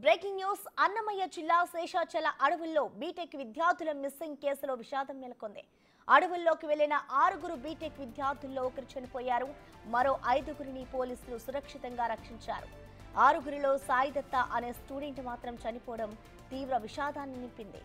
Breaking news Annamayya జిల్లా శేషాచల అడవుల్లో BTech విద్యార్థుల మిస్సింగ్ కేసులో విషాదం నెలకొంది. అడవుల్లోకి వెళ్లిన 6 బీటెక్ విద్యార్థుల్లో ఒకరు చనిపోయారు. మరో 5 పోలీసులు సురక్షితంగా రక్షించారు. 6 సాయి దత్త అనే స్టూడెంట్ మాత్రం చనిపోవడం తీవ్ర విషాదాన్ని నింపింది.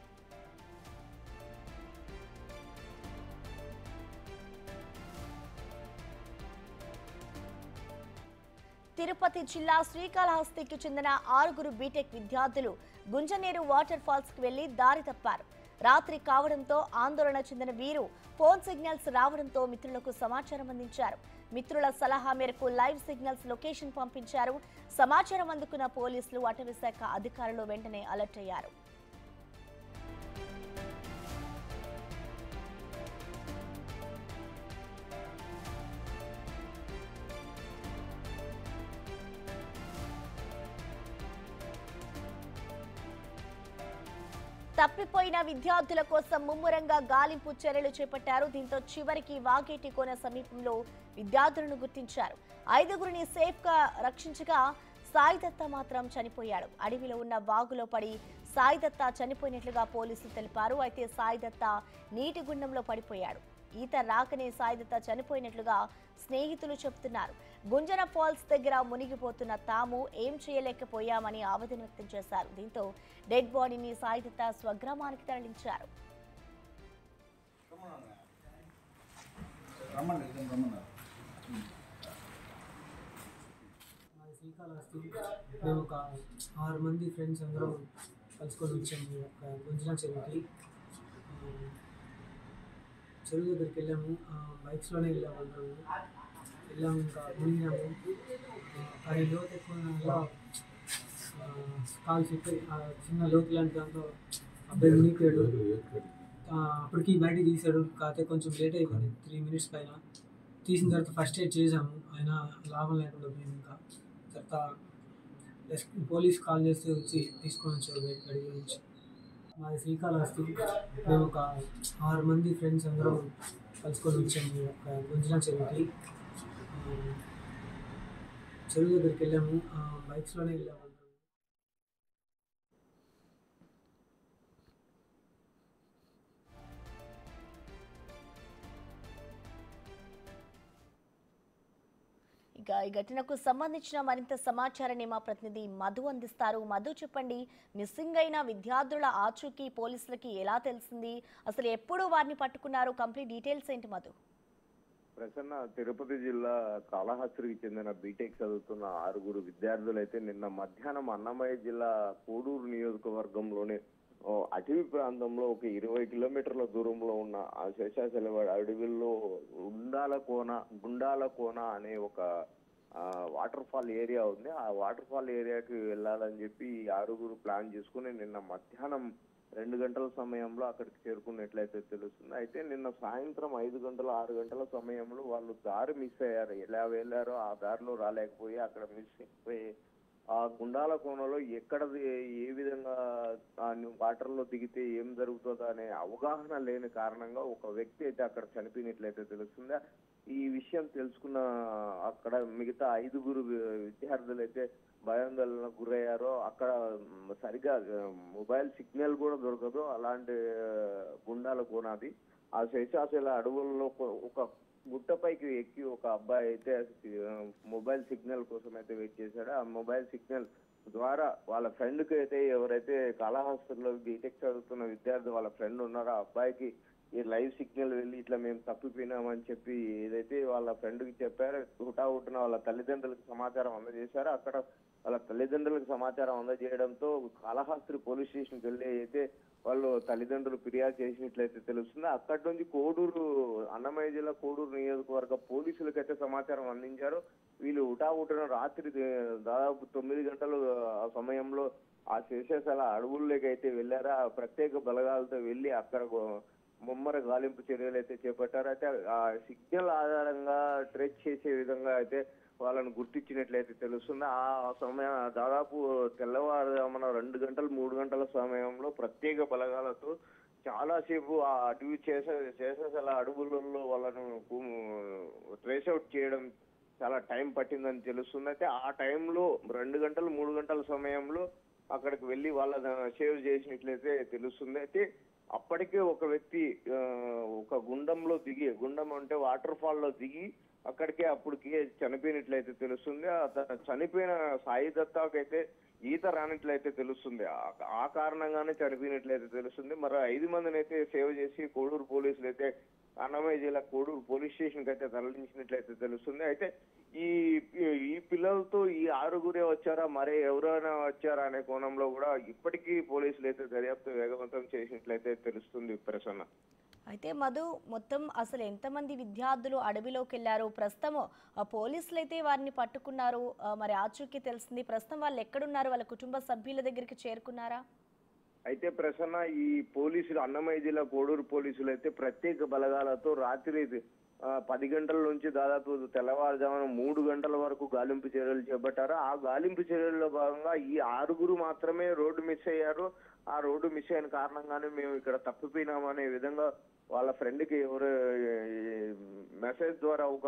తిరుపతి జిల్లా శ్రీకాళహస్తికి చెందిన 6 బీటెక్ విద్యార్థులు గుంజనేరు వాటర్ ఫాల్స్ కు వెళ్లి దారి తప్పారు. రాత్రి కావడంతో ఆందోళన చెందిన వీరు ఫోన్ సిగ్నల్స్ రావడంతో మిత్రులకు సమాచారం అందించారు. మిత్రుల సలహా మేరకు లైవ్ సిగ్నల్స్ లొకేషన్ పంపించారు. సమాచారం అందుకున్న పోలీసులు, అటవీ శాఖ అధికారులు వెంటనే అలర్ట్ అయ్యారు. తప్పిపోయిన విద్యార్థుల కోసం ముమ్మరంగా గాలింపు చర్యలు చేపట్టారు. దీంతో చివరికి వాగేటి కోన సమీపంలో విద్యార్థులను గుర్తించారు. 5 సేఫ్ గా రక్షించగా సాయి దత్త మాత్రం చనిపోయాడు. అడవిలో ఉన్న వాగులో పడి సాయి దత్త చనిపోయినట్లుగా పోలీసులు తెలిపారు. అయితే సాయి దత్త నీటి గుండంలో పడిపోయాడు. ఈత రాకనే సాయి దత్త చనిపోయినట్లుగా స్నేహితులు చెబుతున్నారు. గుంజన ఫాల్స్ దగ్గర మునిగిపోతున్న తాము ఏం చేయలేకపోయామని ఆవేదన వ్యక్తం చేశారు. దీంతో డెడ్ బాడీని సాయి దత్త స్వగ్రామానికి తరలించారు. మేము ఒక 6 మంది ఫ్రెండ్స్ అందరం కలుసుకొని వచ్చాము గుంజన చెరువుకి. చెరువు దగ్గరికి వెళ్ళాము, బైక్స్లోనే వెళ్ళాము. అందరం వెళ్ళాము, ఇంకా మునిగినాము. కానీ లోతు ఎక్కువ కాలు చెప్పి చిన్న లోతు లాంటి దాంట్లో అబ్బాయి మునిగిపోయాడు. అప్పటికి బయటికి తీశాడు, కాకపోతే కొంచెం లేట్ అయిపోయింది, 3 మినిట్స్ పైన. తీసిన తర్వాత ఫస్ట్ ఎయిడ్ చేసాము, అయినా లాభం లేకుండా పోయింది. ఇంకా తర్వాత పోలీస్ కాల్ చేస్తే వచ్చి తీసుకొని వచ్చారు బయట అడిగి నుంచి. మాది శ్రీకాళహస్తి. మేము ఒక 6 మంది ఫ్రెండ్స్ అందరం కలుసుకొని వచ్చాము గుంజన చెరువుకి. చెరువు దగ్గరికి వెళ్ళాము, బైక్స్లోనే వెళ్ళాము. ఇక ఈ ఘటనకు సంబంధించిన మరింత సమాచారాన్ని మా ప్రతినిధి మధు అందిస్తారు. మధు, చెప్పండి, మిస్సింగ్ అయిన విద్యార్థుల ఆచూకీ పోలీసులకి ఎలా తెలిసింది? అసలు ఎప్పుడు వారిని పట్టుకున్నారు? కంప్లీట్ డీటెయిల్స్ ఏంటి మధు? ప్రసన్న, తిరుపతి జిల్లా కాళహస్తికి చెందిన బీటెక్ చదువుతున్న 6 విద్యార్థులు అయితే నిన్న మధ్యాహ్నం అన్నమయ్య జిల్లా కోడూరు నియోజకవర్గంలోని అటవీ ప్రాంతంలో ఒక 20 కిలోమీటర్ల దూరంలో ఉన్న ఆ శేషాచల అడవిలో గుండాల కోన అనే ఒక వాటర్ ఫాల్ ఏరియా ఉంది. ఆ వాటర్ ఫాల్ ఏరియాకి వెళ్ళాలని చెప్పి 6 ప్లాన్ చేసుకుని నిన్న మధ్యాహ్నం 2 గంటల సమయంలో అక్కడికి చేరుకున్నట్లయితే తెలుస్తుంది. అయితే నిన్న సాయంత్రం 5 గంటల 6 గంటల సమయంలో వాళ్ళు దారి మిస్ అయ్యారు. ఎలా వెళ్ళారో ఆ దారిలో రాలేకపోయి అక్కడ మిస్ అయిపోయి ఆ గుండాల కోనలో ఎక్కడ ఏ విధంగా వాటర్ లో దిగితే ఏం జరుగుతుందో అనే అవగాహన లేని కారణంగా ఒక వ్యక్తి అయితే అక్కడ చనిపోయినట్లయితే తెలుస్తుంది. ఈ విషయం తెలుసుకున్న అక్కడ మిగతా 5 విద్యార్థులు అయితే భయాందోళనకు గురయ్యారో. అక్కడ సరిగా మొబైల్ సిగ్నల్ కూడా దొరకదు. అలాంటి గుండాల కోనాది. ఆ శేషాచల అడవుల్లో ఒక గుట్టపైకి ఎక్కి ఒక అబ్బాయి అయితే మొబైల్ సిగ్నల్ కోసం అయితే వెయిట్ చేశాడు. ఆ మొబైల్ సిగ్నల్ ద్వారా వాళ్ళ ఫ్రెండ్ కి అయితే, ఎవరైతే కాళహస్తిలో బీటెక్ చదువుతున్న విద్యార్థి వాళ్ళ ఫ్రెండ్ ఉన్నారో ఆ అబ్బాయికి ఈ లైవ్ సిగ్నల్ వెళ్ళి ఇట్లా మేము తప్పిపోయినామని చెప్పి ఏదైతే వాళ్ళ ఫ్రెండ్ కి చెప్పారో, హుటాహుటిన వాళ్ళ తల్లిదండ్రులకు సమాచారం అందజేశారు. అక్కడ వాళ్ళ తల్లిదండ్రులకు సమాచారం అందజేయడంతో కాళహస్తి పోలీస్ స్టేషన్కి వెళ్ళి అయితే వాళ్ళు తల్లిదండ్రులు ఫిర్యాదు చేసినట్లయితే తెలుస్తుంది. అక్కడి నుంచి అన్నమయ్య జిల్లా కోడూరు నియోజకవర్గ పోలీసులకైతే సమాచారం అందించారు. వీళ్ళు హుటాహుటిన రాత్రి దాదాపు 9 గంటల సమయంలో ఆ శేషాచల అడవుల్లోకి అయితే వెళ్ళారా. ప్రత్యేక బలగాలతో వెళ్ళి అక్కడ ముమ్మర గాలింపు చర్యలు అయితే చేపట్టారు. అయితే ఆ సిగ్నల్ ఆధారంగా ట్రేస్ చేసే విధంగా అయితే వాళ్ళను గుర్తించినట్లయితే తెలుస్తుంది. ఆ సమయం దాదాపు తెల్లవారుజామున 2 గంటలు 3 గంటల సమయంలో ప్రత్యేక బలగాలతో చాలాసేపు ఆ అటవీ శేషాచల అడవులలో వాళ్ళను ట్రేస్ అవుట్ చేయడం చాలా టైం పట్టిందని తెలుస్తుంది. అయితే ఆ టైంలో 2 గంటలు 3 గంటల సమయంలో అక్కడికి వెళ్ళి వాళ్ళ సేవ్ చేసినట్లయితే తెలుస్తుంది. అయితే అప్పటికే ఒక వ్యక్తి ఒక గుండం అంటే వాటర్ ఫాల్ లో దిగి అక్కడికే అప్పటికి చనిపోయినట్లయితే తెలుస్తుంది. చనిపోయిన సాయి దత్తాకైతే ఈత రానట్లయితే తెలుస్తుంది. ఆ కారణంగానే చనిపోయినట్లయితే తెలుస్తుంది. మరి 5 మందిని అయితే సేవ్ చేసి కోడూరు పోలీసులు అయితే అన్నమయ్య జిల్లా కోడూరు పోలీస్ స్టేషన్ కి అయితే తరలించినట్లయితే తెలుస్తుంది. అయితే ఈ ఈ పిల్లలతో ఈ 6గురే వచ్చారా, మరే ఎవరైనా వచ్చారా అనే కోణంలో కూడా ఇప్పటికీ పోలీసులు అయితే దర్యాప్తు వేగవంతం చేసినట్లయితే తెలుస్తుంది ప్రసన్న. అయితే మధు, మొత్తం అసలు ఎంతమంది విద్యార్థులు అడవిలోకి వెళ్ళారు? ప్రస్తుతం పోలీసులు అయితే వారిని పట్టుకున్నారు, మరి ఆచూకీ తెలిసింది. ప్రస్తుతం వాళ్ళు ఎక్కడున్నారు? వాళ్ళ కుటుంబ సభ్యుల దగ్గరికి చేరుకున్నారా? అయితే ప్రసన్న, ఈ పోలీసులు అన్నమయ్య జిల్లా కోడూరు పోలీసులు అయితే ప్రత్యేక బలగాలతో రాత్రి 10 గంటల నుంచి దాదాపు తెల్లవారుజామున 3 గంటల వరకు గాలింపు చర్యలు చేపట్టారు. ఆ గాలింపు చర్యల్లో భాగంగా ఈ 6గురు మాత్రమే రోడ్డు మిస్ అయ్యారు. ఆ రోడ్డు మిస్ అయిన కారణంగానే మేము ఇక్కడ తప్పిపోయినామనే విధంగా వాళ్ళ ఫ్రెండ్ కి ఎవరు మెసేజ్ ద్వారా ఒక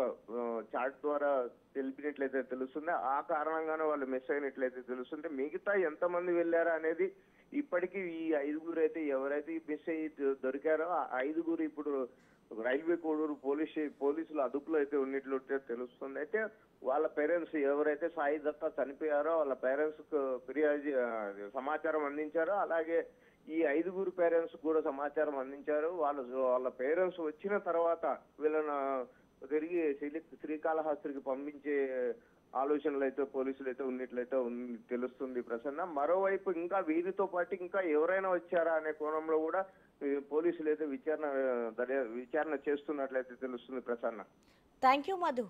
చాట్ ద్వారా తెలిపినట్లయితే తెలుస్తుంది. ఆ కారణంగానే వాళ్ళు మిస్ అయినట్లయితే తెలుస్తుంది. మిగతా ఎంతమంది వెళ్ళారా అనేది ఇప్పటికీ ఈ 5గురు అయితే ఎవరైతే మిస్ అయ్యి దొరికారో ఆ 5గురు ఇప్పుడు రైల్వే కోడూరు పోలీసుల అదుపులో అయితే ఉన్నట్లు తెలుస్తుంది. అయితే వాళ్ళ పేరెంట్స్ ఎవరైతే సాయి దత్తా చనిపోయారో వాళ్ళ పేరెంట్స్ కు ఫిర్యాదు సమాచారం అందించారో, అలాగే ఈ 5గురు పేరెంట్స్ కూడా సమాచారం అందించారు. వాళ్ళ పేరెంట్స్ వచ్చిన తర్వాత వీళ్ళను తిరిగి శ్రీకాళహస్తికి పంపించే ఆలోచనలు అయితే పోలీసులు అయితే ఉన్నట్లయితే తెలుస్తుంది ప్రసన్న. మరోవైపు ఇంకా వీరితో పాటు ఇంకా ఎవరైనా వచ్చారా అనే కోణంలో కూడా పోలీసులు అయితే విచారణ చేస్తున్నట్లయితే తెలుస్తుంది ప్రసన్న. Thank you Madhu.